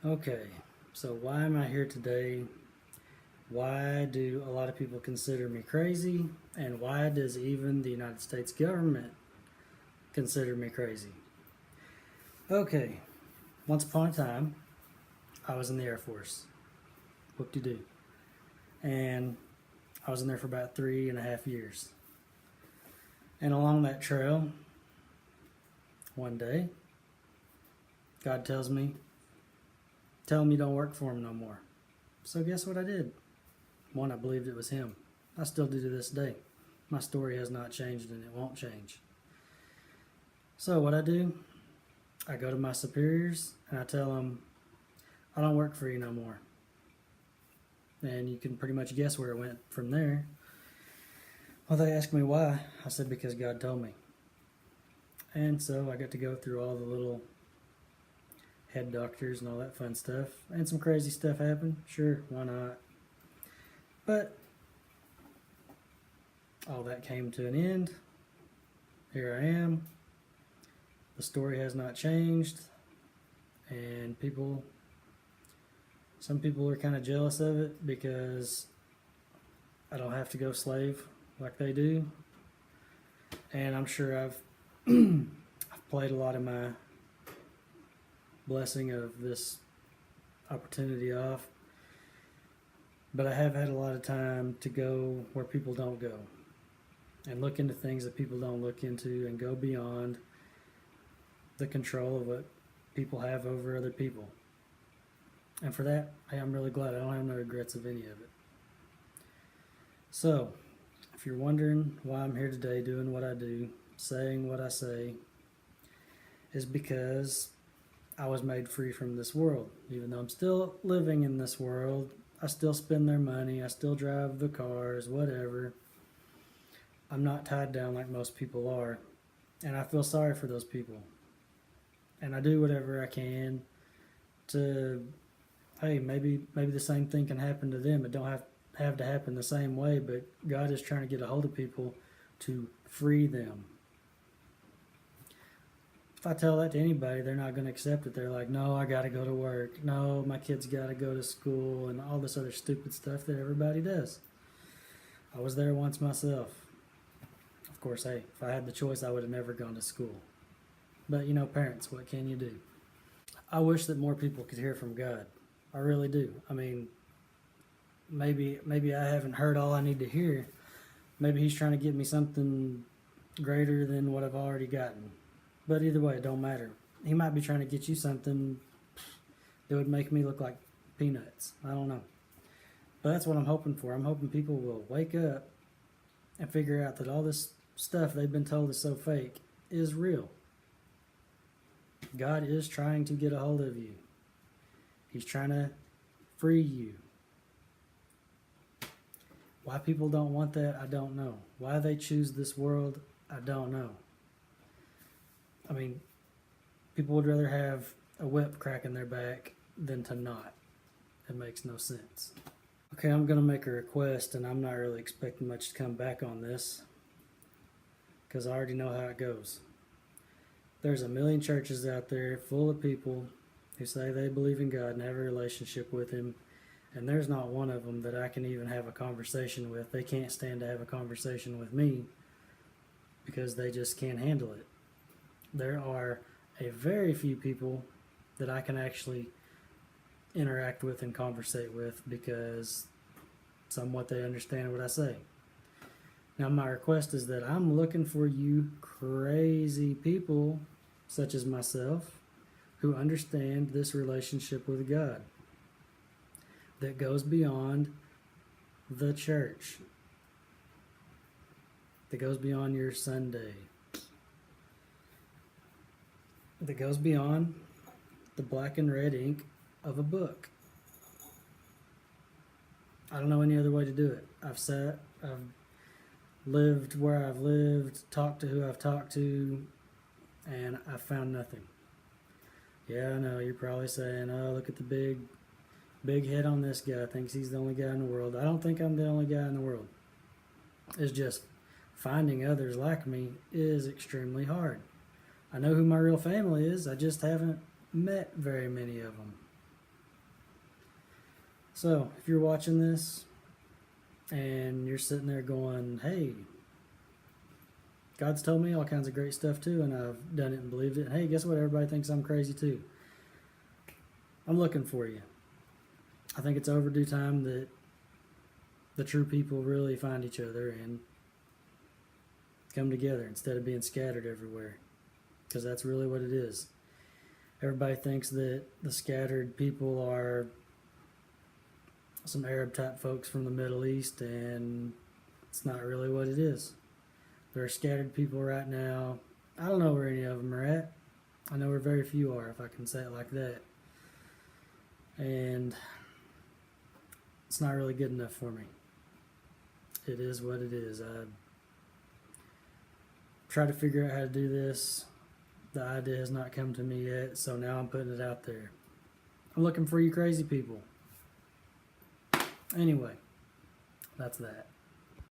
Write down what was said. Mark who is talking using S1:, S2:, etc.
S1: Okay, so why am I here today? Why do a lot of people consider me crazy? And why does even the United States government consider me crazy? Okay, once upon a time, I was in the Air Force. Whoop-de-doo. And I was in there for about 3.5 years. And along that trail, one day, God tells me, tell him you don't work for him no more. So guess what I did? One, I believed it was him. I still do to this day. My story has not changed and it won't change. So what I do, I go to my superiors and I tell them, I don't work for you no more. And you can pretty much guess where it went from there. Well, they asked me why. I said, because God told me. And so I got to go through all the little head doctors and all that fun stuff. And some crazy stuff happened. Sure, why not? But all that came to an end. Here I am. The story has not changed. And some people are kind of jealous of it because I don't have to go slave like they do. And I'm sure I've played a lot of my blessing of this opportunity off. But I have had a lot of time to go where people don't go and look into things that people don't look into and go beyond the control of what people have over other people. And for that, I'm really glad. I don't have no regrets of any of it. So, if you're wondering why I'm here today doing what I do, saying what I say, is because I was made free from this world. Even though I'm still living in this world, I still spend their money, I still drive the cars, whatever. I'm not tied down like most people are. And I feel sorry for those people. And I do whatever I can to, hey, maybe the same thing can happen to them. It don't have to happen the same way, but God is trying to get a hold of people to free them. If I tell that to anybody, they're not going to accept it. They're like, no, I got to go to work. No, my kids got to go to school and all this other stupid stuff that everybody does. I was there once myself. Of course, hey, if I had the choice, I would have never gone to school. But, parents, what can you do? I wish that more people could hear from God. I really do. I mean, maybe I haven't heard all I need to hear. Maybe he's trying to get me something greater than what I've already gotten. But either way, it don't matter. He might be trying to get you something that would make me look like peanuts. I don't know. But that's what I'm hoping for. I'm hoping people will wake up and figure out that all this stuff they've been told is so fake is real. God is trying to get a hold of you. He's trying to free you. Why people don't want that, I don't know. Why they choose this world, I don't know. I mean, people would rather have a whip cracking their back than to not. It makes no sense. Okay, I'm going to make a request, and I'm not really expecting much to come back on this because I already know how it goes. There's a million churches out there full of people who say they believe in God and have a relationship with Him, and there's not one of them that I can even have a conversation with. They can't stand to have a conversation with me because they just can't handle it. There are a very few people that I can actually interact with and conversate with because somewhat they understand what I say. Now my request is that I'm looking for you crazy people such as myself who understand this relationship with God that goes beyond the church, that goes beyond your Sunday, that goes beyond the black and red ink of a book. I don't know any other way to do it. I've lived where I've lived, talked to who I've talked to, and I've found nothing. Yeah, I know, you're probably saying, oh, look at the big head on this guy, thinks he's the only guy in the world. I don't think I'm the only guy in the world. It's just finding others like me is extremely hard. I know who my real family is, I just haven't met very many of them. So, if you're watching this and you're sitting there going, hey, God's told me all kinds of great stuff too, and I've done it and believed it. Hey, guess what? Everybody thinks I'm crazy too. I'm looking for you. I think it's overdue time that the true people really find each other and come together instead of being scattered everywhere. Because that's really what it is. Everybody thinks that the scattered people are some Arab type folks from the Middle East, and it's not really what it is. There are scattered people right now. I don't know where any of them are at. I know where very few are, if I can say it like that. And it's not really good enough for me. It is what it is. I tried to figure out how to do this. The idea has not come to me yet, so now I'm putting it out there. I'm looking for you crazy people. Anyway, that's that.